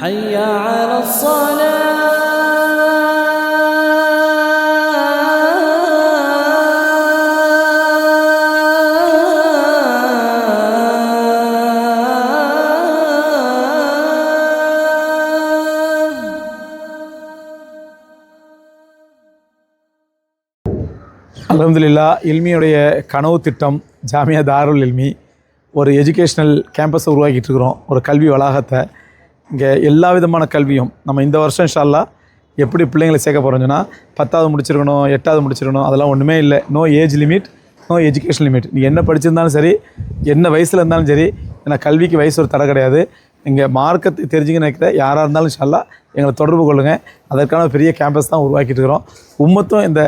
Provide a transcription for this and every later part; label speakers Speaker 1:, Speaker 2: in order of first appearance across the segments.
Speaker 1: حي على الصلاة.
Speaker 2: அல்ஹம்துலில்லாஹ். இல்மியுடைய கனவு திட்டம் ஜாமியா தாருல் இல்மி ஒரு எஜுகேஷ்னல் கேம்பஸை உருவாக்கிட்டு இருக்கிறோம். ஒரு கல்வி வளாகத்தை. இங்கே எல்லா விதமான கல்வியும் நம்ம இந்த வருஷம் இன்ஷா அல்லாஹ் எப்படி பிள்ளைங்களை சேர்க்க போகிறோம்னா 10வது முடிச்சிருக்கணும், 8வது முடிச்சிருக்கணும், அதெல்லாம் ஒன்றுமே இல்லை. No age limit, no education limit. நீ என்ன படிச்சிருந்தாலும் சரி, என்ன வயசில் இருந்தாலும் சரி, ஏன்னா கல்விக்கு வயசு ஒரு தடை கிடையாது. இங்கே மார்க்கத்தை தெரிஞ்சுக்க நினைக்கிற யாராக இருந்தாலும் இன்ஷா அல்லாஹ் எங்களை தொடர்பு கொள்ளுங்கள். அதற்கான பெரிய கேம்பஸ் தான் உருவாக்கிட்டு இருக்கிறோம். உம்மத்தும் இந்த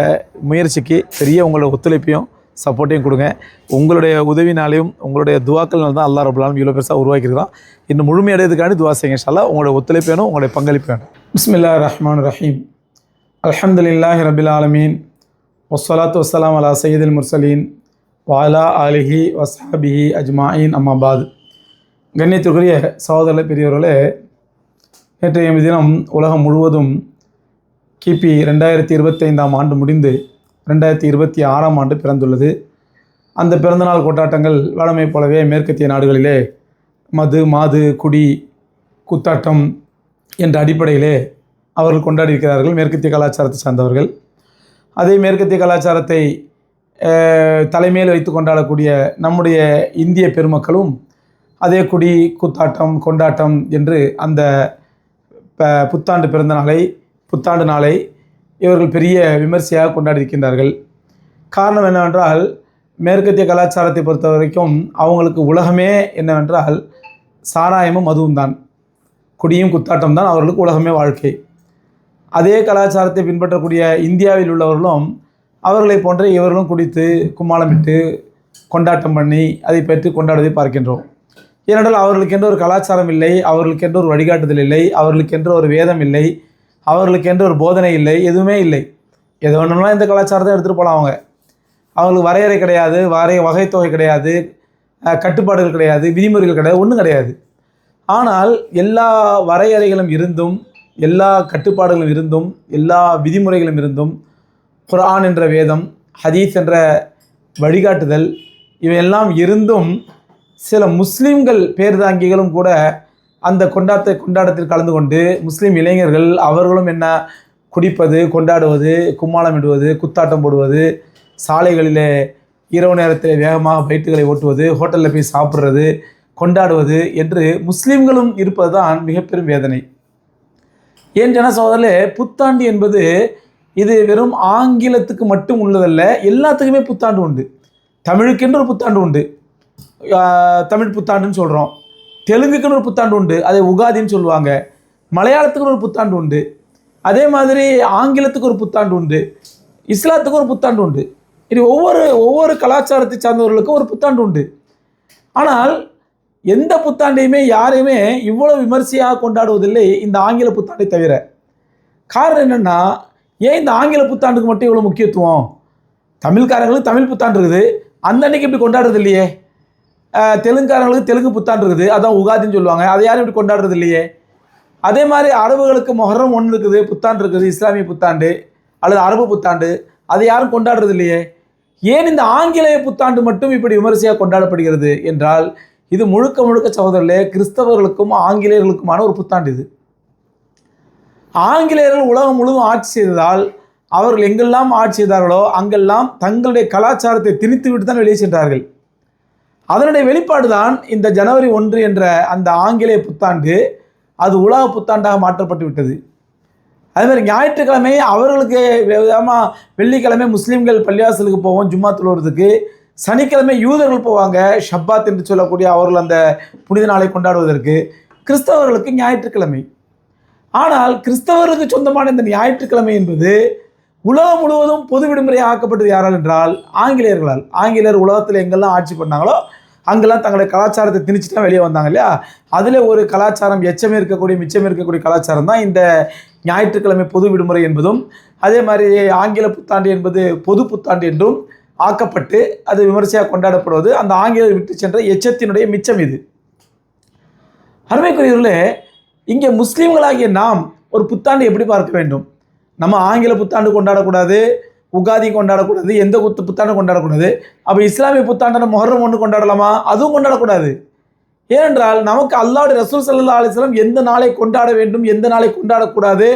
Speaker 2: முயற்சிக்கு பெரிய உங்களோட ஒத்துழைப்பையும் சப்போர்ட்டையும் கொடுங்க. உங்களுடைய உதவினாலையும் உங்களுடைய துவாக்கள்னால தான் அல்லாஹ் ரப்பல் ஆலமீன் இவ்வளோ பெருசாக உருவாக்கியிருக்கிறோம். இன்னும் முழுமையடைறதுக்காண்டி துவா செய்யுங்க இன்ஷா அல்லாஹ். உங்களுடைய ஒத்துழைப்பு வேணும், உங்களுடைய பங்களிப்பு வேணும். பிஸ்மில்லாஹிர் ரஹ்மானிர் ரஹீம். அல்ஹம்துலில்லாஹி ரப்பில் ஆலமீன். வஸ்ஸலாத்து வஸ்ஸலாமு அலா சய்யிதில் முர்சலீன் வ அலா ஆலிஹி வஸ்ஹபிஹி அஜ்மாயின். அம்மா பாத். கண்ணியத்திற்குரிய சகோதர பெரியவர்களே, நேற்றைய தினம் உலகம் முழுவதும் கிபி 2025 ஆண்டு முடிந்து 2026 ஆண்டு பிறந்துள்ளது. அந்த பிறந்தநாள் கொண்டாட்டங்கள் வழமை போலவே மேற்கத்திய நாடுகளிலே மாது குடி குத்தாட்டம் என்ற அடிப்படையிலே அவர்கள் கொண்டாடியிருக்கிறார்கள், மேற்கத்திய கலாச்சாரத்தை சார்ந்தவர்கள். அதே மேற்கத்திய கலாச்சாரத்தை தலைமையில் வைத்து கொண்டாடக்கூடிய நம்முடைய இந்திய பெருமக்களும் அதே குடி குத்தாட்டம் கொண்டாட்டம் என்று அந்த புத்தாண்டு பிறந்த நாளை, புத்தாண்டு நாளை இவர்கள் பெரிய விமர்சையாக கொண்டாடியிருக்கின்றார்கள். காரணம் என்னவென்றால், மேற்கத்திய கலாச்சாரத்தை பொறுத்த வரைக்கும் அவங்களுக்கு உலகமே என்னவென்றால் சாராயமும் மதுவும் தான், குடியும் குத்தாட்டம் தான் அவர்களுக்கு உலகமே வாழ்க்கை. அதே கலாச்சாரத்தை பின்பற்றக்கூடிய இந்தியாவில் உள்ளவர்களும் அவர்களை போன்ற இவர்களும் குடித்து கும்மாளமிட்டு கொண்டாட்டம் பண்ணி அதை பற்றி கொண்டாடுவதை பார்க்கின்றோம். ஏனென்றால் அவர்களுக்கென்று ஒரு கலாச்சாரம் இல்லை, அவர்களுக்கென்று ஒரு வழிகாட்டுதல் இல்லை, அவர்களுக்கென்று ஒரு வேதம் இல்லை, அவர்களுக்கென்று ஒரு போதனை இல்லை, எதுவுமே இல்லை. எது வேணும்னா இந்த கலாச்சாரத்தை எடுத்துகிட்டு போகலாம். அவங்களுக்கு வரையறை கிடையாது, வகைத்தொகை கிடையாது, கட்டுப்பாடுகள் கிடையாது, விதிமுறைகள் கிடையாது, ஒன்றும் கிடையாது. ஆனால் எல்லா வரையறைகளும் இருந்தும், எல்லா கட்டுப்பாடுகளும் இருந்தும், எல்லா விதிமுறைகளும் இருந்தும், குர்ஆன் என்ற வேதம், ஹதீஸ் என்ற வழிகாட்டுதல் இவையெல்லாம் இருந்தும் சில முஸ்லீம்கள் பேர்தாங்கிகளும் கூட அந்த கொண்டாட்டத்தில் கலந்து கொண்டு, முஸ்லீம் இளைஞர்கள் அவர்களும் என்ன குடிப்பது, கொண்டாடுவது, கும்மாளம் இடுவது, குத்தாட்டம் போடுவது, சாலைகளிலே இரவு நேரத்தில் வேகமாக பைட்டுகளை ஓட்டுவது, ஹோட்டலில் போய் சாப்பிட்றது, கொண்டாடுவது என்று முஸ்லீம்களும் இருப்பது தான் மிகப்பெரும் வேதனை. ஏன் சகோதரர்களே, புத்தாண்டு என்பது இது வெறும் ஆங்கிலத்துக்கு மட்டும் உள்ளதல்ல, எல்லாத்துக்குமே புத்தாண்டு உண்டு. தமிழுக்கென்று ஒரு புத்தாண்டு உண்டு, தமிழ் புத்தாண்டுன்னு சொல்கிறோம். தெலுங்குக்குன்னு ஒரு புத்தாண்டு உண்டு, அதை உகாதின்னு சொல்லுவாங்க. மலையாளத்துக்கு ஒரு புத்தாண்டு உண்டு, அதே மாதிரி ஆங்கிலத்துக்கு ஒரு புத்தாண்டு உண்டு, இஸ்லாத்துக்கு ஒரு புத்தாண்டு உண்டு. இது ஒவ்வொரு கலாச்சாரத்தை சார்ந்தவர்களுக்கும் ஒரு புத்தாண்டு உண்டு. ஆனால் எந்த புத்தாண்டையுமே யாரையுமே இவ்வளோ விமர்சையாக கொண்டாடுவதில்லை இந்த ஆங்கில புத்தாண்டை தவிர. காரணம் என்னென்னா, ஏன் இந்த ஆங்கில புத்தாண்டுக்கு மட்டும் இவ்வளோ முக்கியத்துவம்? தமிழ்காரங்களுக்கு தமிழ் புத்தாண்டு இருக்குது, அந்த அன்னைக்கு இப்படி கொண்டாடுறது இல்லையே. தெலுங்குக்காரங்களுக்கு தெலுங்கு புத்தாண்டு இருக்குது, அதான் உகாதின்னு சொல்லுவாங்க, அதை யாரும் இப்படி கொண்டாடுறது இல்லையே. அதே மாதிரி அரபுகளுக்கு மொஹர்ரம் ஒன்று இருக்குது, புத்தாண்டு இருக்குது, இஸ்லாமிய புத்தாண்டு அல்லது அரபு புத்தாண்டு, அதை யாரும் கொண்டாடுறது இல்லையே. ஏன் இந்த ஆங்கிலேய புத்தாண்டு மட்டும் இப்படி விமர்சையாக கொண்டாடப்படுகிறது என்றால், இது முழுக்க சகோதரர்களே கிறிஸ்தவர்களுக்கும் ஆங்கிலேயர்களுக்குமான ஒரு புத்தாண்டு. இது ஆங்கிலேயர்கள் உலகம் முழுவதும் ஆட்சி செய்ததால் அவர்கள் எங்கெல்லாம் ஆட்சி செய்தார்களோ அங்கெல்லாம் தங்களுடைய கலாச்சாரத்தை திணித்து விட்டு தான் வெளியே சென்றார்கள். அதனுடைய வெளிப்பாடு தான் இந்த ஜனவரி 1 என்ற அந்த ஆங்கிலேய புத்தாண்டு. அது உலக புத்தாண்டாக மாற்றப்பட்டு விட்டது. அதேமாதிரி ஞாயிற்றுக்கிழமை அவர்களுக்கு வெள்ளிக்கிழமை முஸ்லீம்கள் பள்ளிவாசலுக்கு போவோம் ஜும்மா தொழுவதற்கு, சனிக்கிழமை யூதர்கள் போவாங்க ஷப்பாத் என்று சொல்லக்கூடிய அவர்கள் அந்த புனித நாளை கொண்டாடுவதற்கு, கிறிஸ்தவர்களுக்கு ஞாயிற்றுக்கிழமை. ஆனால் கிறிஸ்தவர்களுக்கு சொந்தமான இந்த ஞாயிற்றுக்கிழமை என்பது உலகம் முழுவதும் பொது விடுமுறை ஆக்கப்பட்டது யாரால் என்றால் ஆங்கிலேயர்களால். ஆங்கிலேயர் உலகத்தில் எங்கெல்லாம் ஆட்சி பண்ணாங்களோ அங்கெல்லாம் தங்களுடைய கலாச்சாரத்தை திணிச்சு தான் வெளியே வந்தாங்க இல்லையா. அதில் ஒரு கலாச்சாரம் மிச்சம் இருக்கக்கூடிய கலாச்சாரம் தான் இந்த ஞாயிற்றுக்கிழமை பொது விடுமுறை என்பதும், அதே மாதிரி ஆங்கில புத்தாண்டு என்பது பொது புத்தாண்டு என்றும் ஆக்கப்பட்டு அது விமர்சையாக கொண்டாடப்படுவது அந்த ஆங்கிலேயர் விட்டு சென்ற எச்சத்தினுடைய மிச்சம் இது. அருமைக்குரியவர்களே, இங்கே முஸ்லீம்களாகிய நாம் ஒரு புத்தாண்டு எப்படி பார்க்க வேண்டும்? நம்ம ஆங்கில புத்தாண்டு கொண்டாடக்கூடாது, உகாதி கொண்டாடக்கூடாது, எந்த புத்தாண்டு கொண்டாடக்கூடாது. அப்போ இஸ்லாமிய புத்தாண்டான முஹர்ரம் ஒன்று கொண்டாடலாமா? அதுவும் கொண்டாடக்கூடாது. ஏனென்றால் நமக்கு அல்லாஹ்வுடைய ரசூல் ஸல்லல்லாஹு அலைஹி வஸல்லம் எந்த நாளை கொண்டாட வேண்டும், எந்த நாளை கொண்டாடக்கூடாது,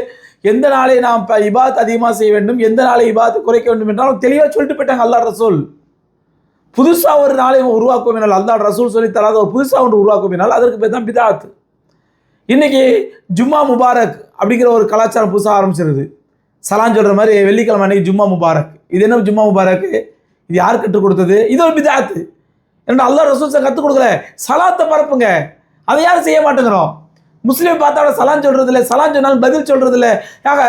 Speaker 2: எந்த நாளை நாம் இபாத் அதிகமாக செய்ய வேண்டும், எந்த நாளை இபாத் குறைக்க வேண்டும் என்றாலும் தெளிவாக சொல்லிட்டு போயிட்டாங்க அல்லாஹ் ரசூல். புதுசாக ஒரு நாளை உருவாக்குவோம் என்றால், அல்லாஹ் ரசூல் சொல்லி தராத ஒரு புதுசாக ஒன்று உருவாக்குவோம் என்றால் அதற்கு பேர் தான் பிதாத். இன்னைக்கு ஜும்மா முபாரக் அப்படிங்கிற ஒரு கலாச்சாரம் புதுசாக ஆரம்பிச்சிருது. சலான் சொல்கிற மாதிரி வெள்ளிக்கிழமை அன்னைக்கு ஜும்மா முபாரக். இது என்ன ஜும்மா முபாரக்? இது யார் கற்றுக் கொடுத்தது? இது ஒரு பிதாத்து. ஏன்னா அல்லாஹ் ரசூல் கற்றுக் கொடுக்கல. சலாத்தை பரப்புங்க, அதை யாரும் செய்ய மாட்டேங்கிறோம். முஸ்லீம் பார்த்தா சலான் சொல்றது இல்லை, சலான் சொன்னாலும் பதில் சொல்றது இல்லை. ஆக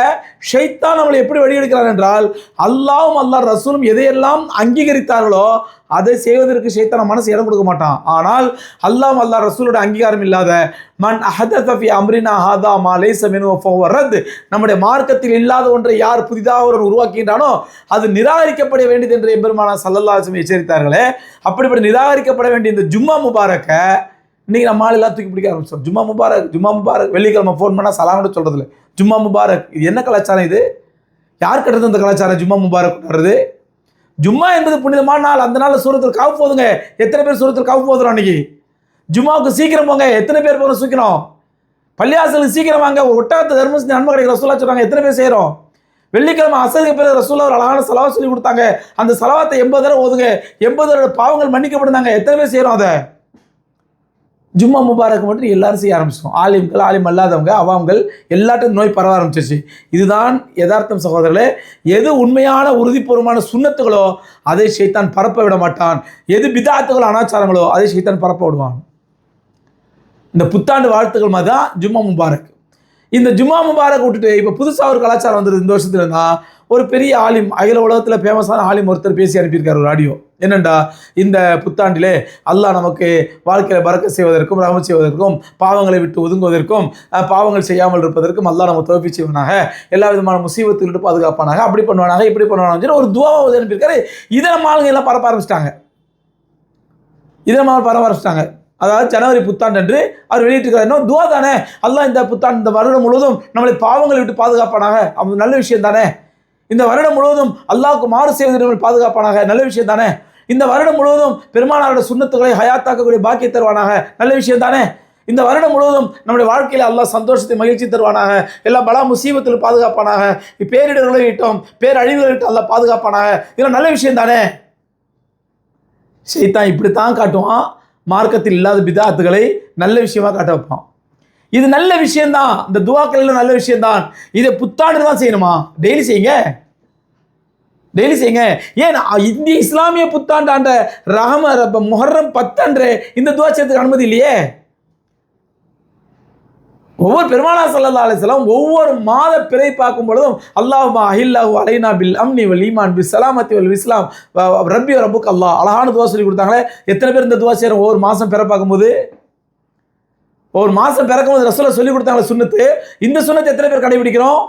Speaker 2: ஷைத்தான் நம்மளை எப்படி வழியெடுக்கிறார் என்றால், அல்லாஹ்வும் அல்லாஹ் ரசூலும் எதையெல்லாம் அங்கீகரித்தார்களோ அதை செய்வதற்கு ஷைத்தான் மனசு இடம் கொடுக்க மாட்டான். ஆனால் அல்லாஹ்வும் அல்லாஹ் ரசூலோட அங்கீகாரம் இல்லாத மன் அஹதஸ ஃபீ அம்ரினா ஹாதா மா லைஸ மின்ஹு ஃபஹுவ ரத், நம்முடைய மார்க்கத்தில் இல்லாத ஒன்றை யார் புதிதாக ஒரு உருவாக்கின்றானோ அது நிராகரிக்கப்பட வேண்டியது என்று எம்பெருமானார் ஸல்லல்லாஹு அலைஹி வஸல்லம் எச்சரித்தார்களே. அப்படிப்பட்ட நிராகரிக்கப்பட வேண்டிய இந்த ஜும்மா முபாரக்க இன்றைக்கி நம்ம ஆளெல்லாம் தூக்கி பிடிக்க ஆரம்பிச்சோம். ஜும்மா முபாரக், ஜும்மா முபாரக். வெள்ளிக்கிழமை ஃபோன் பண்ணால் சலாம் கூட சொல்கிறதில்ல, ஜும்மா முபாரக். இது என்ன கலாச்சாரம்? இது யார் கட்டுறது இந்த கலாச்சாரம்? ஜும்மா முபாரக் கொண்டாடுறது. ஜும்மா என்பது புனிதமான நாள். அந்த நாளில் சூரத்தில் காவு போதுங்க. எத்தனை பேர் சூரத்தில் காவு போதுறோம்? அன்றைக்கி ஜும்மாவுக்கு சீக்கிரம் போங்க. எத்தனை பேர் போகிறோம் சீக்கிரம்? பள்ளியாசலுக்கு சீக்கிரம் வாங்க. ஒரு ஒட்டகத்தை தர்மம் செஞ்சு நன்மை கிடைக்கிற ரசூலா சொல்கிறாங்க. எத்தனை பேர் செய்கிறோம்? வெள்ளிக்கிழமை அசருக்கு பிறகு ரசூலா ஒரு அழகான சலவா சொல்லி கொடுத்தாங்க. அந்த சலவாத்தை 80 தடவை ஓதுங்க, 80 தடவை பாவங்கள் மன்னிக்கப்படுதாங்க. எத்தனை பேர் செய்கிறோம் அதை? ஜும்மா முபாரக் மட்டும் எல்லாரும் செய்ய ஆரம்பிச்சிட்டோம். ஆலிம்கள், ஆலிம் அல்லாதவங்க, அவாம்கள் எல்லாத்தையும் நோய் பரவ ஆரம்பிச்சிச்சு. இதுதான் யதார்த்தம் சகோதரர்களே. எது உண்மையான உறுதிப்பூர்வமான சுன்னத்துகளோ அதை ஷைத்தான் பரப்ப விட மாட்டான். எது பிதாத்துகளோ அனாச்சாரங்களோ அதை ஷைத்தான் பரப்ப விடுவான். இந்த புத்தாண்டு வாழ்த்துக்கள் மாதிரி தான் ஜும்மா முபாரக். இந்த ஜும்மா முபாரக் விட்டுட்டு இப்போ புதுசாக ஒரு கலாச்சாரம் வந்துடுது. இந்த வருஷத்துல தான் ஒரு பெரிய ஆலிம், அகில உலகத்தில் ஃபேமஸான ஆலிம் ஒருத்தர் பேசி அனுப்பியிருக்கார் ஒரு ஆடியோ. என்னண்டா, இந்த புத்தாண்டிலே அல்லாஹ் நமக்கு வாழ்க்கையில் பரக்கத் செய்வதற்கும் ரஹமத் செய்வதற்கும் பாவங்களை விட்டு ஒதுங்குவதற்கும் பாவங்கள் செய்யாமல் இருப்பதற்கும் அல்லாஹ் நம்ம தௌஃபீக் செய்வானாக, எல்லா விதமான முசீபத்துக்கிட்டு பாதுகாப்பானாக, அப்படி பண்ணுவானாக, இப்படி பண்ணுவானாங்க ஒரு துவாவை அனுப்பியிருக்காரு. இதை நம்ம ஆளுங்க எல்லாம் பரப்ப ஆரம்பிச்சிட்டாங்க. அதாவது ஜனவரி புத்தாண்டு என்று அவர் வெளியிட்டிருக்கிறார். இன்னும் துவா தானே, அல்லாஹ் இந்த புத்தாண்டு இந்த வருடம் முழுவதும் நம்மளை பாவங்களை விட்டு பாதுகாப்பானாக, அது நல்ல விஷயம் தானே. இந்த வருடம் முழுவதும் அல்லாஹ்வுக்கு மாறு செய்வதற்கு பாதுகாப்பானாக, நல்ல விஷயம் தானே. இந்த வருடம் முழுவதும் பெருமானாரோட சுன்னத்துகளை ஹயாத்தாக்கக்கூடிய பாக்கியம் தருவானாக, நல்ல விஷயம் தானே. இந்த வருடம் முழுவதும் நம்முடைய வாழ்க்கையில் அல்லாஹ் சந்தோஷத்தை மகிழ்ச்சி தருவானாக, எல்லா பலா முசீபத்தில் பாதுகாப்பானாக, பேரிடர்களை விட்டோம் பேரழிவுகளை விட்டு அல்லாஹ் பாதுகாப்பானாக, இதெல்லாம் நல்ல விஷயம் தானே. ஷைத்தான் இப்படித்தான் காட்டுவான். மார்க்கத்தில் இல்லாத பிதாத்துகளை நல்ல விஷயமா காட்ட வைப்பான். இது நல்ல விஷயம்தான், இந்த துவாக்கள் எல்லாம் நல்ல விஷயம்தான். இதை புத்தாண்டு தான் செய்யணுமா? டெய்லி செய்யுங்க, டெய்லி செய்யுங்க. ஏன் இந்திய இஸ்லாமிய புத்தாண்டாண்ட முஹர்ரம் 10 அன்று இந்த துவா செய்யறதுக்கு அனுமதி இல்லையே? ஒவ்வொரு பெருமானார் ஸல்லல்லாஹு அலைஹி வஸல்லம் ஒவ்வொரு மாத பிறை பார்க்கும் பொழுதும் அல்லாஹும்ம அஹில்லஹு அலைனா பில் அம்னி வல் ஈமான் பிஸ் ஸலாமத்தி வல் இஸ்லாம் ரப்பி ரப்புக் அல்லாஹ், அழகான துவா சொல்லி கொடுத்தாங்களே. எத்தனை பேர் இந்த துவா செய்கிறோம்? ஒவ்வொரு மாதம் பிற பார்க்கும்போது, ஒவ்வொரு மாதம் பிறக்கும்போது ரசூலுல்லாஹ் சொல்லி கொடுத்தாங்களே சுன்னத்து, இந்த சுன்னத்தை எத்தனை பேர் கடைபிடிக்கிறோம்?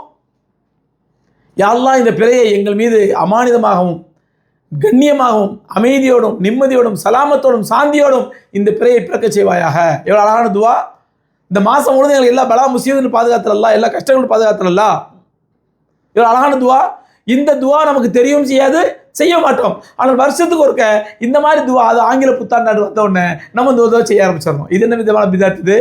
Speaker 2: யா அல்லாஹ், இந்த பிறையை எங்கள் மீது அமானிதமாகவும் கண்ணியமாகவும் அமைதியோடும் நிம்மதியோடும் சலாமத்தோடும் சாந்தியோடும் இந்த பிறையை பிறக்க செய்வாயாக. எவ்வளோ அழகான துவா. இந்த மாதம் முழுவதும் எங்களுக்கு எல்லா பலா முசீபத்துன்னு பாதுகாத்துறல்ல, எல்லா கஷ்டங்களும் பாதுகாத்துறல்ல. இவ்வளோ அழகான துவா. இந்த துவா நமக்கு தெரியவும் செய்யாது, செய்ய மாட்டோம். ஆனால் வருஷத்துக்கு ஒருக்க இந்த மாதிரி துவா, அது ஆங்கில புத்தாண்டு வந்த உடனே நம்ம இந்த துவா செய்ய ஆரம்பிச்சிடணும். இது என்ன விதமான பிதாத்து?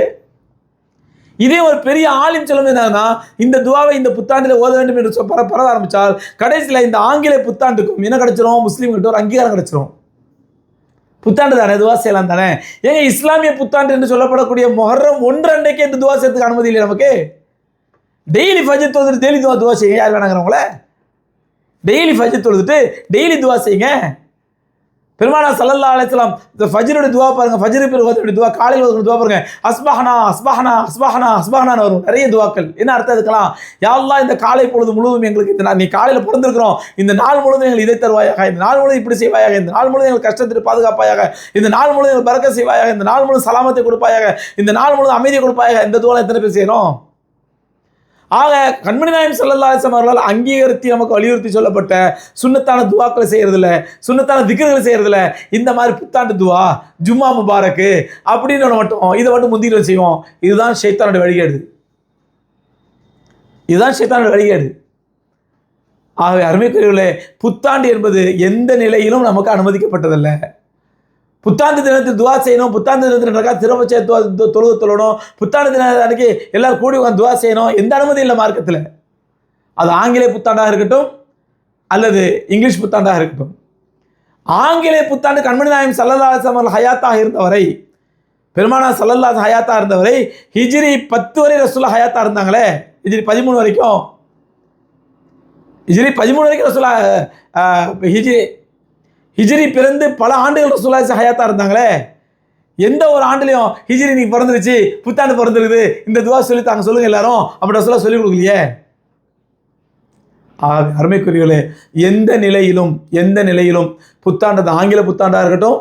Speaker 2: இதே ஒரு பெரிய ஆலிம் சொல்லுங்க என்னன்னா, இந்த துவாவை இந்த புத்தாண்டில் ஓத வேண்டும் என்று பரவ ஆரம்பித்தால் கடைசியில் இந்த ஆங்கில புத்தாண்டுக்கும் என்ன கிடைச்சிரும்? முஸ்லீம்கிட்ட ஒரு அங்கீகாரம் கிடைச்சிரும். புத்தாண்டு தானே, துவா செய்யலாம் தானே. ஏங்க இஸ்லாமிய புத்தாண்டு என்று சொல்லப்படக்கூடிய முஹர்ரம் 1 அன்றைக்கு இந்த துவா செய்யறதுக்கு அனுமதி இல்லை நமக்கு? டெய்லி ஃபஜ்ர் தொழுதுட்டு டெய்லி துவா செய்யுங்க. யார் வேணாங்கிறவங்கள டெய்லி ஃபஜ்ர் தொழுதுட்டு டெய்லி துவா செய்யுங்க. பெருமானார் ஸல்லல்லாஹு அலைஹி வஸல்லம் இந்த ஃபஜ்ருடைய துவா பாருங்க, ஃபஜ்ருக்கு பிறகு ஓதக்கூடிய துவா, காலையில் ஓதக்கூடிய துவா பாருங்க, அஸ்பஹனா அஸ்பஹனா அஸ்பஹனா அஸ்பஹனான்னு வரும். நிறைய துவாக்கள். என்ன அர்த்தம் இருக்கலாம்? யா அல்லாஹ், இந்த காலை பொழுது முழுவதும் எங்களுக்கு இந்த நீ காலையில் பிறந்திருக்கிறோம், இந்த நாள் முழுவதும் எங்களுக்கு இதை தருவாயாக, இந்த நாள் முழுவதும் இப்படி செய்வாயாக, இந்த நாள் முழுவதும் எங்களுக்கு கஷ்டத்திற்கு பாதுகாப்பாயாக, இந்த நாள் முழுவதும் எங்களுக்கு பரக்கத் செய்வாயாக, இந்த நாள் முழுவதும் சலாமத்தை கொடுப்பாயாக, இந்த நாள் முழுவதும் அமைதியை கொடுப்பாயாக. இந்த துவாலை எத்தனை பேர் செய்யணும்? ஆக கண்மணி நாயகம் ஸல்லல்லாஹு அலைஹி வஸல்லம் அவர்களால் அங்கீகரித்து நமக்கு வலியுறுத்தி சொல்லப்பட்ட சுன்னத்தான துவாக்களை செய்யறதில்ல, சுன்னத்தான திக்ருகளை செய்யறதில்ல. இந்த மாதிரி புத்தாண்டு துவா, ஜும்மா முபாரக்கு அப்படின்னு மட்டும் இதை மட்டும் முந்திட்டு செய்வோம். இதுதான் ஷைத்தானுடைய வழிகேடு. இதுதான் ஷைத்தானோட வழிகேடு. ஆகவே அருமைக்குரியவர்களே, புத்தாண்டு என்பது எந்த நிலையிலும் நமக்கு அனுமதிக்கப்பட்டதல்ல. புத்தாண்டு தினத்தில் துவா செய்யணும், புத்தாண்டு தினத்தில் நடக்கா திரும்ப தொழுது தொழணும், புத்தாண்டு தின அன்னைக்கு எல்லாரும் கூடி உட்காந்து துவா செய்யணும், எந்த அனுமதி இல்லை மார்க்கத்தில். அது ஆங்கிலேய புத்தாண்டாக இருக்கட்டும் அல்லது இங்கிலீஷ் புத்தாண்டாக இருக்கட்டும். ஆங்கிலேய புத்தாண்டு கண்மணி நாயகம் ஸல்லல்லாஹு அலைஹி வஸல்லம் ஹயாத்தாக இருந்தவரை, பெருமானார் ஸல்லல்லாஹு அலைஹி ஹயாத்தாக இருந்தவரை, ஹிஜ்ரி 10 வரை ரசூலுல்லாஹ் ஹயாத்தாக இருந்தாங்களே, ஹிஜ்ரி 13 வரைக்கும், ஹிஜ்ரி 13 வரைக்கும் ரசூலுல்லாஹ் ஹிஜ்ரி பிறந்து பல ஆண்டுகள் ரசூலுல்லாஹ் ஹயாத்தாக இருந்தாங்களே. எந்த ஒரு ஆண்டுலையும் ஹிஜ்ரி நீ பிறந்துருச்சு, புத்தாண்டு பிறந்திருக்குது, இந்த துவா சொல்லி தாங்க சொல்லுங்க எல்லாரும் அப்படி ரசூலுல்லாஹ் சொல்லிக் கொடுக்கலையே. அருமைக்குரியவர்களே, எந்த நிலையிலும் புத்தாண்டு, ஆங்கில புத்தாண்டாக இருக்கட்டும்,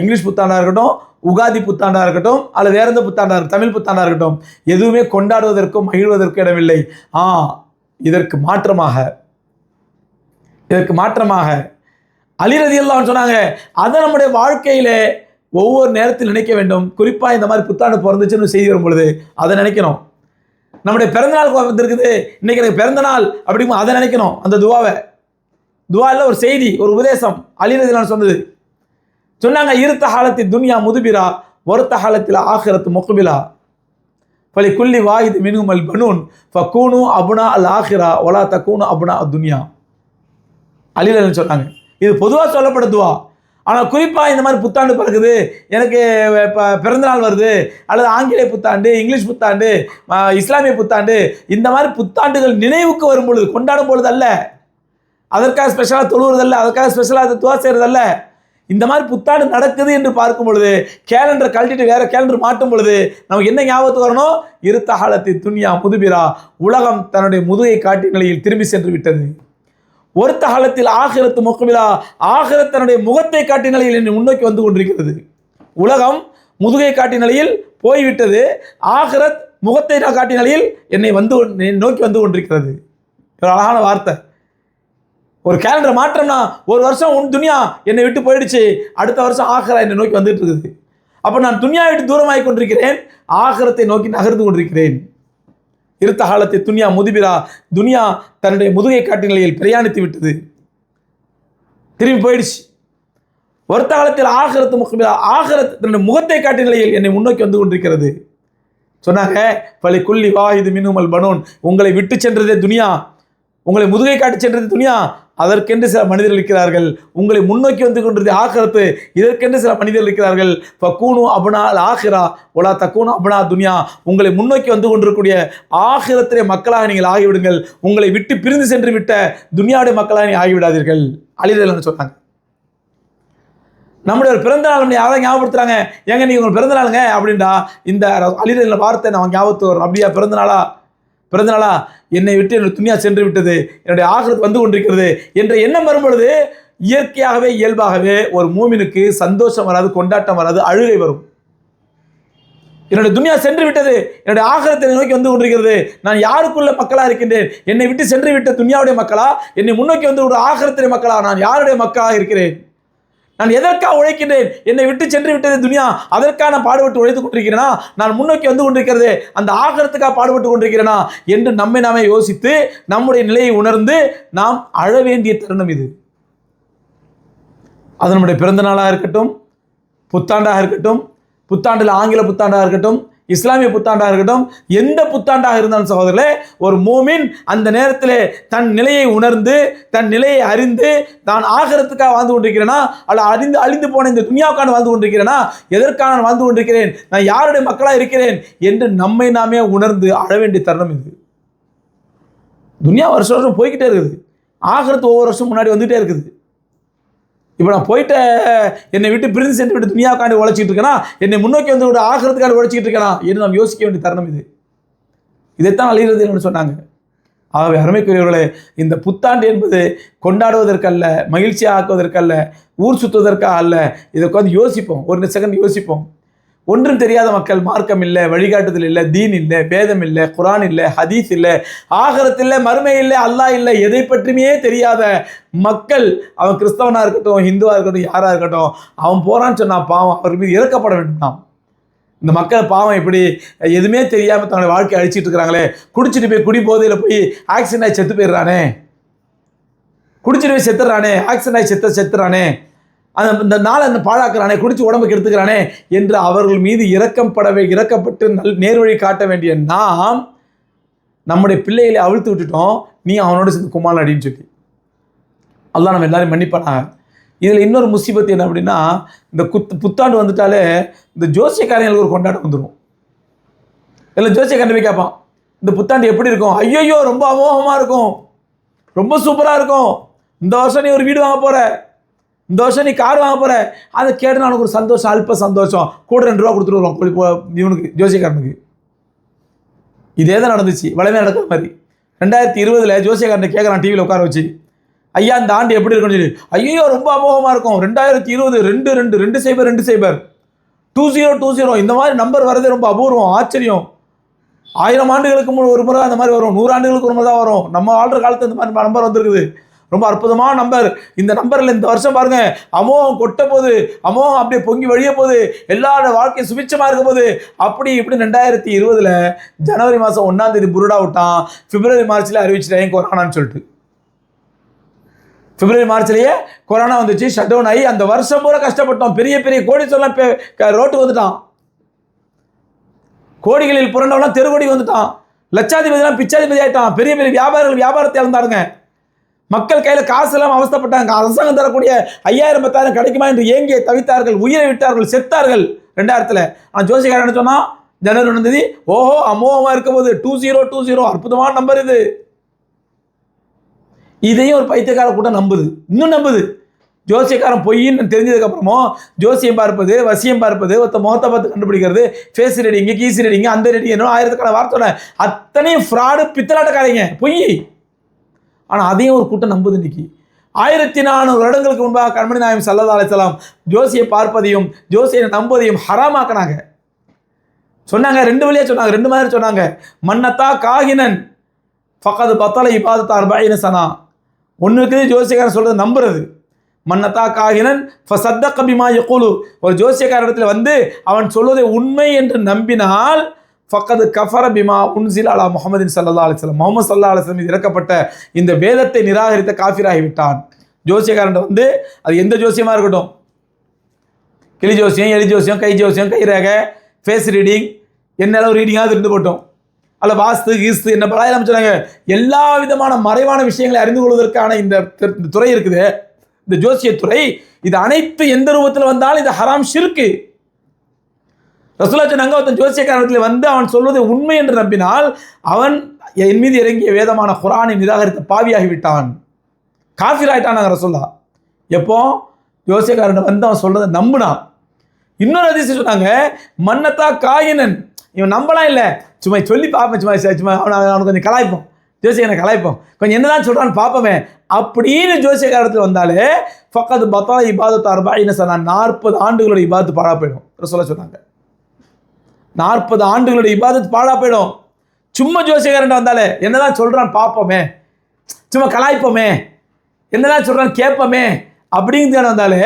Speaker 2: இங்கிலீஷ் புத்தாண்டாக இருக்கட்டும், உகாதி புத்தாண்டாக இருக்கட்டும், அல்லது வேற எந்த புத்தாண்டாக இருக்கட்டும், தமிழ் புத்தாண்டாக இருக்கட்டும், எதுவுமே கொண்டாடுவதற்கும் மகிழ்வதற்கும் இடமில்லை. இதற்கு மாற்றமாக அலி ரலியல்லாஹு சொன்னாங்க, அதை நம்முடைய வாழ்க்கையில ஒவ்வொரு நேரத்தில் நினைக்க வேண்டும். குறிப்பாக இந்த மாதிரி புத்தாண்டு பிறந்துச்சுன்னு செய்தி வரும் பொழுது அதை நினைக்கணும். நம்முடைய பிறந்தநாள் வந்துருக்குது, இன்னைக்கு எனக்கு பிறந்த நாள் அப்படிங்கும், அதை நினைக்கணும். அந்த துவாவில் ஒரு செய்தி, ஒரு உபதேசம் அலி ரலியல்லாஹு சொன்னது. சொன்னாங்க, இருத்த ஹாலத்தி துன்யா முதுபிரா ஒருத்த ஹாலத்தில் ஆஹிரத்து முக்பிலா பலி குல்லி வாஹித் மின்ஹுமல் பனூன் ஃபகூனு அப்னா அல் ஆஹிரா வலா தகூனு அப்னா துன்யா. அலி ரலியல்லாஹு சொன்னாங்க. இது பொதுவாக சொல்லப்பட்ட துவா. ஆனால் குறிப்பாக இந்த மாதிரி புத்தாண்டு பிறகுது, எனக்கு பிறந்தநாள் வருது, அல்லது ஆங்கிலேய புத்தாண்டு, இங்கிலீஷ் புத்தாண்டு, இஸ்லாமிய புத்தாண்டு, இந்த மாதிரி புத்தாண்டுகள் நினைவுக்கு வரும் பொழுது, கொண்டாடும் பொழுது அல்ல, அதற்காக ஸ்பெஷலாக தொழுவுறதல்ல, அதற்காக ஸ்பெஷலாக துவா செய்கிறதல்ல, இந்த மாதிரி புத்தாண்டு நடக்குது என்று பார்க்கும் பொழுது கேலண்டரை கழட்டிட்டு வேற கேலண்டர் மாட்டும் பொழுது நமக்கு என்ன ஞாபகத்துக்கு வரணும்? இருத்த ஹாலத்தி துன்யா முதுபிரா, உலகம் தன்னுடைய முதுகை காட்டிய நிலையில் திரும்பி சென்று விட்டது. ஒருத்த காலத்தில் ஆகிரத்து முகபிலா, ஆகிரத் தன்னுடைய முகத்தை காட்டிய நிலையில் என்னை முன்னோக்கி வந்து கொண்டிருக்கிறது. உலகம் முதுகை காட்டிய நிலையில் போய்விட்டது, ஆகிரத் முகத்தை காட்டிய நிலையில் என்னை நோக்கி வந்து கொண்டிருக்கிறது. ஒரு அழகான வார்த்தை. ஒரு கேலண்டர் மாற்றம்னா, ஒரு வருஷம் துனியா என்னை விட்டு போயிடுச்சு, அடுத்த வருஷம் ஆகிரா என்னை நோக்கி வந்துட்டு இருக்குது. அப்போ நான் துனியா விட்டு தூரமாகி கொண்டிருக்கிறேன், ஆகிரத்தை நோக்கி நகர்ந்து கொண்டிருக்கிறேன். இருத்த காலத்தை துன்யா முதுபிரா, துனியா தன்னுடைய முதுகை காட்டிய நிலையில் பிரயாணித்து விட்டது, திரும்பி போயிடுச்சு. ஒருத்த காலத்தில் ஆகிரத்து முகபிரா, ஆகிரத் தன்னுடைய முகத்தை காட்டிய நிலையில் என்னை முன்னோக்கி வந்து கொண்டிருக்கிறது. சொன்னாங்க, பலி குல்லி வாஹித் மின்ஹுமல் பனூன், உங்களை விட்டு சென்றதே துனியா, உங்களை முதுகை காட்டி சென்றது துனியா, அதற்கென்று சில மனிதர்கள் இருக்கிறார்கள். உங்களை முன்னோக்கி வந்து கொண்டிருந்த ஆகிரத்து, இதற்கென்று சில மனிதர்கள் இருக்கிறார்கள். ஃபகூனு அப்னா அல் ஆஹிரா வலா தகூனு அப்னா துன்யா, உங்களை முன்னோக்கி வந்து கொண்டிருக்கக்கூடிய ஆகிரத்திலே மக்களாக நீங்கள் ஆகிவிடுங்கள், உங்களை விட்டு பிரிந்து சென்று விட்ட துனியாவுடைய மக்களாக நீங்கள் ஆகிவிடாதீர்கள். அலி ரலியல்லாஹு சொன்னாங்க. நம்முடைய ஒரு பிறந்த நாள் யாராவது ஞாபகப்படுத்துறாங்க, ஏங்க நீங்கள் உங்கள் பிறந்த நாளுங்க அப்படின்டா, இந்த அலி ரலியல்லாஹு வார்த்தை நம்ம ஞாபகத்துக்கு வரும். அப்படியா பிறந்தநாளா, என்னை விட்டு என்னுடைய துன்யா சென்று விட்டது, என்னுடைய ஆகிரத் வந்து கொண்டிருக்கிறது என்ற எண்ணம் வரும்பொழுது இயற்கையாகவே இயல்பாகவே ஒரு மூமினுக்கு சந்தோஷம் வராது, கொண்டாட்டம் வராது, அழுகை வரும். என்னுடைய துன்யா சென்று விட்டது, என்னுடைய ஆகிரத்தை நோக்கி வந்து கொண்டிருக்கிறது, நான் யாருக்குள்ள மக்களாக இருக்கின்றேன்? என்னை விட்டு சென்று விட்ட துன்யாவுடைய மக்களா, என்னை முன்னோக்கி வந்து ஒரு ஆகிரத்துடைய மக்களா, நான் யாருடைய மக்களாக இருக்கிறேன்? நான் எதற்காக உழைக்கின்றேன்? என்னை விட்டு சென்று விட்டது துனியா, அதற்காக நான் பாடுபட்டு உழைத்துக் கொண்டிருக்கிறேனா? நான் முன்னோக்கி வந்து கொண்டிருக்கிறது அந்த ஆகிரத்துக்காக பாடுபட்டு கொண்டிருக்கிறேனா என்று நம்மை நாமே யோசித்து நம்முடைய நிலையை உணர்ந்து நாம் அழ வேண்டிய தருணம் இது. அது நம்முடைய பிறந்த நாளாக இருக்கட்டும், புத்தாண்டாக இருக்கட்டும், புத்தாண்டில் ஆங்கில புத்தாண்டாக இருக்கட்டும், இஸ்லாமிய புத்தாண்டாக இருக்கட்டும், எந்த புத்தாண்டாக இருந்தாலும் சகோதரர்களே, ஒரு மூமின் அந்த நேரத்தில் தன் நிலையை உணர்ந்து, தன் நிலையை அறிந்து, தான் ஆகிரத்துக்காக வாழ்ந்து கொண்டிருக்கிறேனா, அல்ல அழிந்து போன இந்த துனியாவுக்கான வாழ்ந்து கொண்டிருக்கிறேனா, எதற்காக நான் வாழ்ந்து கொண்டிருக்கிறேன், நான் யாருடைய மக்களாக இருக்கிறேன் என்று நம்மை நாமே உணர்ந்து அழ வேண்டிய தருணம் இது. துனியா வருஷம் வருஷம் போய்கிட்டே இருக்குது, ஆகிரத்து ஒவ்வொரு வருஷம் முன்னாடி வந்துகிட்டே இருக்குது. இப்போ நான் போயிட்ட என்னை விட்டு பிரிந்து சென்று விட்டு துனியாவுக்காண்டி உழைச்சிட்டு இருக்கேனா, என்னை முன்னோக்கி வந்து விட்டு ஆகிறதுக்காண்டி உழைச்சிட்டு இருக்கேனா என்று நாம் யோசிக்க வேண்டிய தருணம் இது. இதைத்தான் அலி ரலியல்லாஹு அன்ஹு சொன்னாங்க. ஆகவே அருமைக்குரியவர்களே, இந்த புத்தாண்டு என்பது கொண்டாடுவதற்கல்ல, மகிழ்ச்சியாக ஆக்குவதற்கல்ல, ஊர் சுற்றுவதற்காக அல்ல. இதை உட்காந்து யோசிப்போம், ஒரு செகண்ட் யோசிப்போம். ஒன்றும் தெரியாத மக்கள், மார்க்கம் இல்லை, வழிகாட்டுதல் இல்லை, தீன் இல்லை, வேதம் இல்லை, குரான் இல்லை, ஹதீஸ் இல்லை, ஆகிரத் இல்லை, மறுமை இல்லை, அல்லாஹ் இல்லை, எதை பற்றியுமே தெரியாத மக்கள், அவன் கிறிஸ்தவனாக இருக்கட்டும், ஹிந்துவாக இருக்கட்டும், யாராக இருக்கட்டும், அவன் போகிறான்னு சொன்னா பாவம், அவர் மீது இறக்கப்பட வேண்டும். நாம் இந்த மக்கள் பாவம் இப்படி எதுவுமே தெரியாமல் தன்னுடைய வாழ்க்கையை அழிச்சிட்டு இருக்கிறாங்களே, குடிச்சிட்டு போய் குடி போதையில் போய் ஆக்சிடென்ட் ஆகி செத்து போயிடுறானே, குடிச்சிட்டு போய் செத்துறானே, ஆக்சிடென்ட் ஆகி செத்துறானே, அந்த நாளை அந்த பாழாக்குறானே, குடிச்சு உடம்புக்கு எடுத்துக்கிறானே என்று அவர்கள் மீது இறக்கப்பட்டு நேர்வழி காட்ட வேண்டிய நாம் நம்முடைய பிள்ளைகளை அவிழ்த்து விட்டுட்டோம். நீ அவனோட சேர்ந்து குமாரன் அடின்னு சொல்லி அல்லாஹ் நம்ம எல்லாரும் மன்னிப்பானாங்க. இதில் இன்னொரு முசீபத்து என்ன அப்படின்னா, இந்த புத்தாண்டு வந்துட்டாலே இந்த ஜோசியக்காரங்களுக்கு ஒரு கொண்டாட்டம் வந்துடும். இல்லை ஜோசியக்காரன் போய் கேட்பான், இந்த புத்தாண்டு எப்படி இருக்கும்? ஐயோ ரொம்ப அமோகமாக இருக்கும், ரொம்ப சூப்பராக இருக்கும், இந்த வருஷம் நீ ஒரு வீடு வாங்க போகிற, இந்த வருஷம் நீ கார் வாங்க போகிற. அதை கேட்டு அவனுக்கு ஒரு சந்தோஷம், அல்ப சந்தோஷம், கூட 2 ரூபா கொடுத்துருவோம் இவனுக்கு ஜோசியக்காரனுக்கு. இதே தான் நடந்துச்சு, வளமையாக நடக்கிற மாதிரி. 2020 ஜோசியக்காரனை கேட்குறான் டிவியில் உட்கார வச்சு, ஐயா இந்த ஆண்டு எப்படி இருக்குன்னு சொல்லி. ஐயோ ரொம்ப அமோகமாக இருக்கும், 2020 2 2020 இந்த மாதிரி நம்பர் வரதே ரொம்ப அபூர்வம், ஆச்சரியம். 1000 ஆண்டுகளுக்கு ஒரு முறை அந்த மாதிரி வரும், 100 ஆண்டுகளுக்கு ஒரு முறை தான் வரும். நம்ம வாழ்கிற காலத்தில் இந்த மாதிரி நம்பர் வந்திருக்குது, ரொம்ப அற்புதமான நம்பர். இந்த நம்பரில் இந்த வருஷம் பாருங்க அமோகம் கொட்ட போது, அமோகம் அப்படியே பொங்கி வழிய போது, எல்லாரோட வாழ்க்கை சுபிட்சமாக இருக்க போது. அப்படி இப்படி 2020 ஜனவரி மாதம் 1ஆம் தேதி புருடா விட்டான், பிப்ரவரி மார்ச்சில் அறிவிச்சிட்டேன் கொரோனான்னு சொல்லிட்டு. பிப்ரவரி மார்ச்லேயே கொரோனா வந்துச்சு, ஷட் டவுன் ஆகி அந்த வருஷம் பூரா கஷ்டப்பட்டோம். பெரிய பெரிய கோடீஸ்வரலாம் ரோட்டுக்கு வந்துட்டான், கோடிகளில் புரண்டவெல்லாம் தெருக்கோடி வந்துட்டான், லட்சாதிபதிலாம் பிச்சாதிபதி ஆகிட்டான், பெரிய பெரிய வியாபாரிகள் வியாபாரத்தை இழந்தாருங்க. மக்கள் கையில் காசு எல்லாம் அவஸ்தப்பட்டாங்க. அரசாங்கம் தரக்கூடிய 5000 10,000 கிடைக்குமா என்று ஏங்கிய தவித்தார்கள், உயிரை விட்டார்கள், செத்தார்கள் 2000. ஆனால் ஜோசியக்காரன் என்ன சொன்னால், ஜனவரி 1ஆம் தேதி ஓஹோ அமோகமாக இருக்க போது 2020 அற்புதமான நம்பர் இது. இதையும் ஒரு பைத்தியக்கார கூட்டம் நம்புது, இன்னும் நம்புது. ஜோசியக்காரன் பொய்ன்னு தெரிஞ்சதுக்கப்புறமும் ஜோசியம் பார்ப்பது, வசியம் பார்ப்பது, ஒருத்த முகத்தை பார்த்து கண்டுபிடிக்கிறது, ஃபேஸ் ரீடிங்கு, கீசி ரீடிங்கு, அந்த ரீடிங், என்ன 1000 வார்த்தை, அத்தனையும் ஃப்ராடு, பித்தலாட்டக்காரங்க, பொய். ஆனால் அதையும் ஒரு கூட்டம் நம்புது. இன்னைக்கு 1400 வருடங்களுக்கு முன்பாக கண்மணி நாயகம் ஸல்லல்லாஹு அலைஹி வஸல்லம் ஜோசியை பார்ப்பதையும் ஜோசியை நம்புவதையும் ஹராமாக்கினாங்க. சொன்னாங்க 2 வழியாக சொன்னாங்க, 2 மாதிரி சொன்னாங்க. மன்னத்தா காகினன் ஃபகது பத்தல இபாதத் 40 சனா. ஒன்றுக்கு ஜோசியக்காரன் சொல்கிறது நம்புறது. மன்னத்தா காகினன் ஃபசத்தக பிமா யகூலு. ஒரு ஜோசியக்கார இடத்துல வந்து அவன் சொல்வதை உண்மை என்று நம்பினால் ஃபக்கது கஃபர பிமா உன்சில் அலா முஹம்மதின் ஸல்லல்லாஹு அலைஹி வஸல்லம், முஹம்மது ஸல்லல்லாஹு அலைஹி வஸல்லம் இறக்கப்பட்ட இந்த வேதத்தை நிராகரித்த காஃபிராகிவிட்டான். ஜோசியக்காரன் வந்து அது எந்த ஜோசியமாக இருக்கட்டும், கிளி ஜோசியம், எலி ஜோசியம், கை ஜோசியம், கை ரேகை, ஃபேஸ் ரீடிங், என்ன அளவு ரீடிங்காக இருந்து போட்டோம், அல்ல வாஸ்து கீஸ்து என்ன பலாயிரம் சொன்னாங்க. எல்லா விதமான மறைவான விஷயங்களை அறிந்து கொள்வதற்கான இந்த துறை இருக்குது, இந்த ஜோசியத்துறை. இது அனைத்து எந்த ரூபத்தில் வந்தாலும் இது ஹராம், ஷிர்கு. ரசூலுல்லாஹ் சொன்னாங்க, ஒருத்தன் ஜோசியக்காரத்தில் வந்து அவன் சொல்வதை உண்மை என்று நம்பினால் அவன் என் மீது இறங்கிய வேதமான குர்ஆனை நிராகரித்த பாவியாகிவிட்டான், காஃபிர் ஆகிட்டான் ரசூலுல்லாஹ். எப்போ ஜோசியக்காரன் வந்து அவன் சொல்றதை நம்பினான். இன்னொரு ஹதீஸ் சொன்னாங்க, மன்னத்தா காயினன், இவன் நம்பலாம் இல்லை, சும்மா சொல்லி பார்ப்பேன், சும்மா அவனை கொஞ்சம் கலாய்ப்போம், ஜோசியனை கலாய்ப்போம், கொஞ்சம் என்னதான் சொல்கிறான்னு பார்ப்போமே அப்படின்னு ஜோசியக்காரத்தில் வந்தாலே ஃபக்கது பத்தல இபாதத் 40 சனா, 40 ஆண்டுகளோட இபாதத்து பாழா போயிடும். ரசூலுல்லாஹ் சொன்னாங்க 40 ஆண்டுகளோட இபாதத்து பாழா போயிடும். சும்மா ஜோசியக்காரன் வந்தாலே என்னதான் சொல்கிறான்னு பார்ப்போமே, சும்மா கலாய்ப்போமே, என்னதான் சொல்கிறான்னு கேட்போமே அப்படிங்கிறது வந்தாலே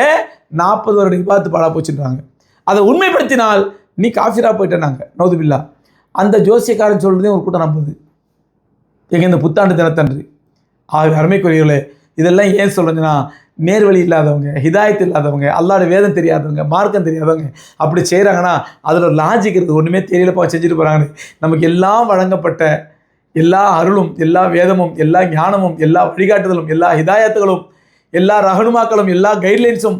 Speaker 2: 40 வருட இபாதத்து பாழா போச்சுன்றாங்க. அதை உண்மைப்படுத்தினால் நீ காஃபிரா போயிட்டேனாங்க, நௌதுபில்லா. அந்த ஜோசியக்காரன் சொல்கிறதே ஒரு கூட்டம் நம்புது. எங்கள் இந்த புத்தாண்டு தினத்தன்று அருமைக்குரியவர்களே, இதெல்லாம் ஏன் சொல்கிறேன்னா, நேர்வழி இல்லாதவங்க, ஹிதாயத் இல்லாதவங்க, அல்லாஹ்வுடைய வேதம் தெரியாதவங்க, மார்க்கம் தெரியாதவங்க அப்படி செய்கிறாங்கன்னா அதில் ஒரு லாஜிக் இருக்குது. ஒன்றுமே தெரியலப்பா செஞ்சுட்டு போகிறாங்க. நமக்கு எல்லாம் வழங்கப்பட்ட எல்லா அருளும், எல்லா வேதமும், எல்லா ஞானமும், எல்லா வழிகாட்டுதலும், எல்லா ஹிதாயத்துகளும், எல்லா ரஹனுமாக்களும், எல்லா கைட்லைன்ஸும்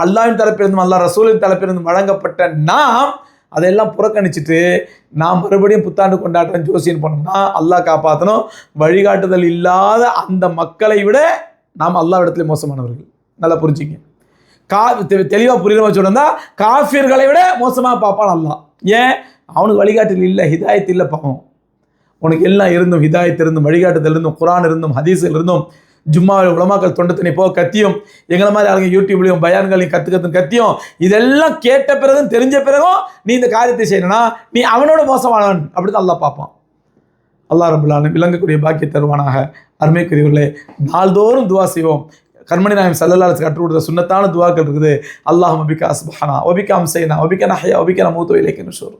Speaker 2: அல்லாஹ்வின் தரப்பிலிருந்தும் அல்லாஹ் ரசூலின் தரப்பிலிருந்தும் வழங்கப்பட்ட நாம் அதையெல்லாம் புறக்கணிச்சிட்டு நாம் மறுபடியும் புத்தாண்டு கொண்டாட்டம் ஜோசியன் பண்ணோம்னா அல்லாஹ் காப்பாற்றணும். வழிகாட்டுதல் இல்லாத அந்த மக்களை விட நாம் அல்லாஹ்விடத்தில் மோசமானவர்கள். நல்லா புரிஞ்சுங்க. தெளிவாக புரியுற மாதிரி சொன்னா, காஃபிர்களை விட மோசமாக பார்ப்பான் அல்லாஹ். ஏன்? அவனுக்கு வழிகாட்டுதல் இல்லை, ஹிதாயத் இல்லை. பாவம், உனக்கு எல்லாம் இருந்தும், ஹிதாயத் இருந்தும், வழிகாட்டுதல் இருந்தும், குர்ஆன் இருந்தும், ஹதீஸில் இருந்தும், ஜும்மாவில் உலமாக்கள் தொண்டு தண்ணி போக கத்தியும், எங்களை மாதிரி ஆளுங்க யூடியூப்லையும் பயான்களையும் கற்றுக்கத்துன்னு கத்தியும், இதெல்லாம் கேட்ட பிறகும் தெரிஞ்ச பிறகும் நீ இந்த காரியத்தை செய்யணும்னா நீ அவனோட மோசமானவன் அப்படி தான் அல்லாஹ் பார்ப்பான். அல்லாஹ் ரப்பல் ஆலமீன் விளங்கக்கூடிய பாக்கிய தருவானாக. அருமைக்குரியவர்களே, நாள்தோறும் துவா செய்வோம். கண்மணி நாயம் ஸல்லல்லாஹு அலைஹி கற்றுக் கொடுத்த சுன்னத்தான துவாக்கள் இருக்குது. அல்லாஹும்ம பிக அஸ்பஹனா வபிக அம்சைனா வபிக நஹ்யா வபிக நமூது இலைக்க நுஷூர்.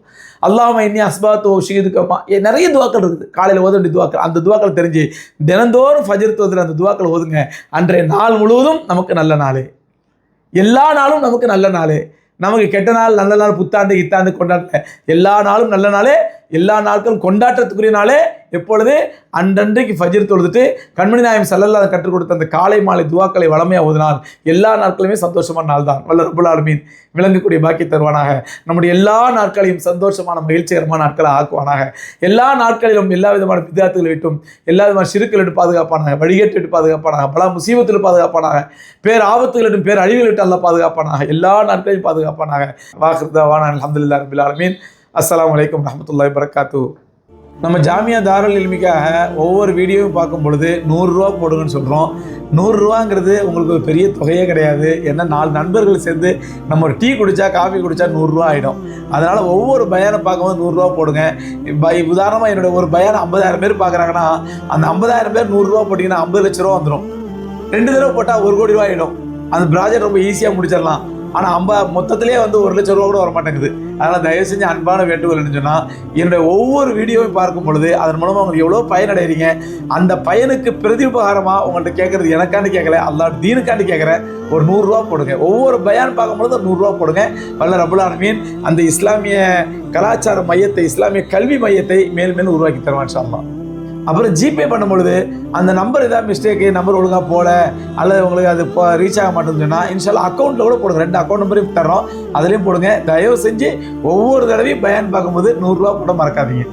Speaker 2: அல்லாஹும்ம இன்னி அஸ்பஹது ஷஹீதுகமா. நிறைய துவாக்கள் இருக்குது, காலையில் ஓத வேண்டிய துவாக்கள். அந்த துவாக்கள் தெரிஞ்சு தினந்தோறும் ஃபஜ்ர் தொழுதுல அந்த துவாக்கள் ஓதுங்க. அன்றைய நாள் முழுவதும் நமக்கு நல்ல நாளே, எல்லா நாளும் நமக்கு நல்ல நாளே. நமக்கு கெட்ட நாள், நல்ல நாள், புத்தாண்டு இத்தாண்டு கொண்டாடல, எல்லா நாளும் நல்ல நாளே, எல்லா நாட்களும் கொண்டாட்டத்துக்குரிய நாளே. எப்பொழுது அன்றன்றைக்கு ஃபஜ்ர் தொழுதுட்டு கண்மணி நாயம் ஸல்லல்லாஹு அலைஹி கற்றுக் கொடுத்த அந்த காலை மாலை துவாக்களை வளமையாக ஓதினால் எல்லா நாட்களுமே சந்தோஷமான நாள் தான். வல்ல ரப்புல் ஆலமீன் விளங்கக்கூடிய பாக்கி தருவானாக. நம்முடைய எல்லா நாட்களையும் சந்தோஷமான மகிழ்ச்சிகரமான நாட்களை ஆக்குவானாக. எல்லா நாட்களிலும் எல்லா விதமான வித்தியாத்துகளை விட்டும் எல்லா விதமான சிறுக்கள் விட்டு பாதுகாப்பானாக, வழிகேட்டு விட்டு பாதுகாப்பானாக, பல முசீபத்தில் பாதுகாப்பானாக, பேர் ஆபத்துகளிட்டும் பேர் அழிவுகள் விட்டு அல்லாஹ் பாதுகாப்பானாக, எல்லா நாட்களையும் பாதுகாப்பானாக. வாஹிர் தஅவானா அல்ஹம்துலில்லாஹி ரப்பில் ஆலமீன். அஸ்ஸலாமு அலைக்கும் வரஹ்மத்துல்லாஹி வபரகாத்துஹு. நம்ம ஜாமியா தாருல் இல்மிக்காக ஒவ்வொரு வீடியோவும் பார்க்கும் பொழுது 100 ரூபா போடுங்கன்னு சொல்கிறோம். 100 ரூபாங்கிறது உங்களுக்கு ஒரு பெரிய தொகையே கிடையாது. ஏன்னா 4 நண்பர்கள் சேர்ந்து நம்ம ஒரு டீ குடித்தா காஃபி குடித்தா 100 ரூபா ஆகிடும். அதனால் ஒவ்வொரு பயானை பார்க்கும்போது 100 ரூபா போடுங்க. உதாரணமாக என்னோட ஒரு பயானை 50,000 பேர் பார்க்குறாங்கன்னா அந்த 50,000 பேர் 100 ரூபா போட்டிங்கன்னா 50 லட்ச ரூபா வந்துடும். 2 தடவை போட்டால் 1 கோடி ரூபா ஆகிடும். அந்த ப்ராஜெக்ட் ரொம்ப ஈஸியாக முடிச்சிடலாம். ஆனால் மொத்தத்திலே 1 லட்ச ரூபா கூட வர மாட்டேங்குது. அதனால் தயவு செஞ்சு அன்பான வேண்டுகோள் என்ன சொன்னால், என்னுடைய ஒவ்வொரு வீடியோவையும் பார்க்கும் பொழுது அதன் மூலமாக உங்களுக்கு எவ்வளோ பயனடைகிறீங்க, அந்த பயனுக்கு பிரதிபகாரமாக உங்கள்கிட்ட கேட்குறது எனக்காண்டி கேட்கல, அல்லாஹ் தீனுக்காண்டி கேட்குறேன். ஒரு 100 ரூபா போடுங்க. ஒவ்வொரு பயான் பார்க்கும்பொழுது 100 ரூபா போடுங்க. வல்ல ரப்புல் ஆலமீன் அந்த இஸ்லாமிய கலாச்சார மையத்தை, இஸ்லாமிய கல்வி மையத்தை மேல் மேலும் உருவாக்கி தருவான் இன்ஷா அல்லாஹ். அப்புறம் ஜிபே பண்ணும்பொழுது அந்த நம்பர் ஏதாவது மிஸ்டேக்கு, நம்பர் ஒழுங்காக போல அல்லது உங்களுக்கு அது ரீச் ஆக மாட்டேன்னு சொன்னால் இன்ஷால்லா அக்கௌண்ட்டில் கூட போடுங்க. 2 அக்கௌண்ட் நம்பரையும் தர்றோம், அதுலேயும் போடுங்க. தயவு செஞ்சு ஒவ்வொரு தடவையும் பயான் பார்க்கும்போது 100 ரூபா போட மறக்காதீங்க.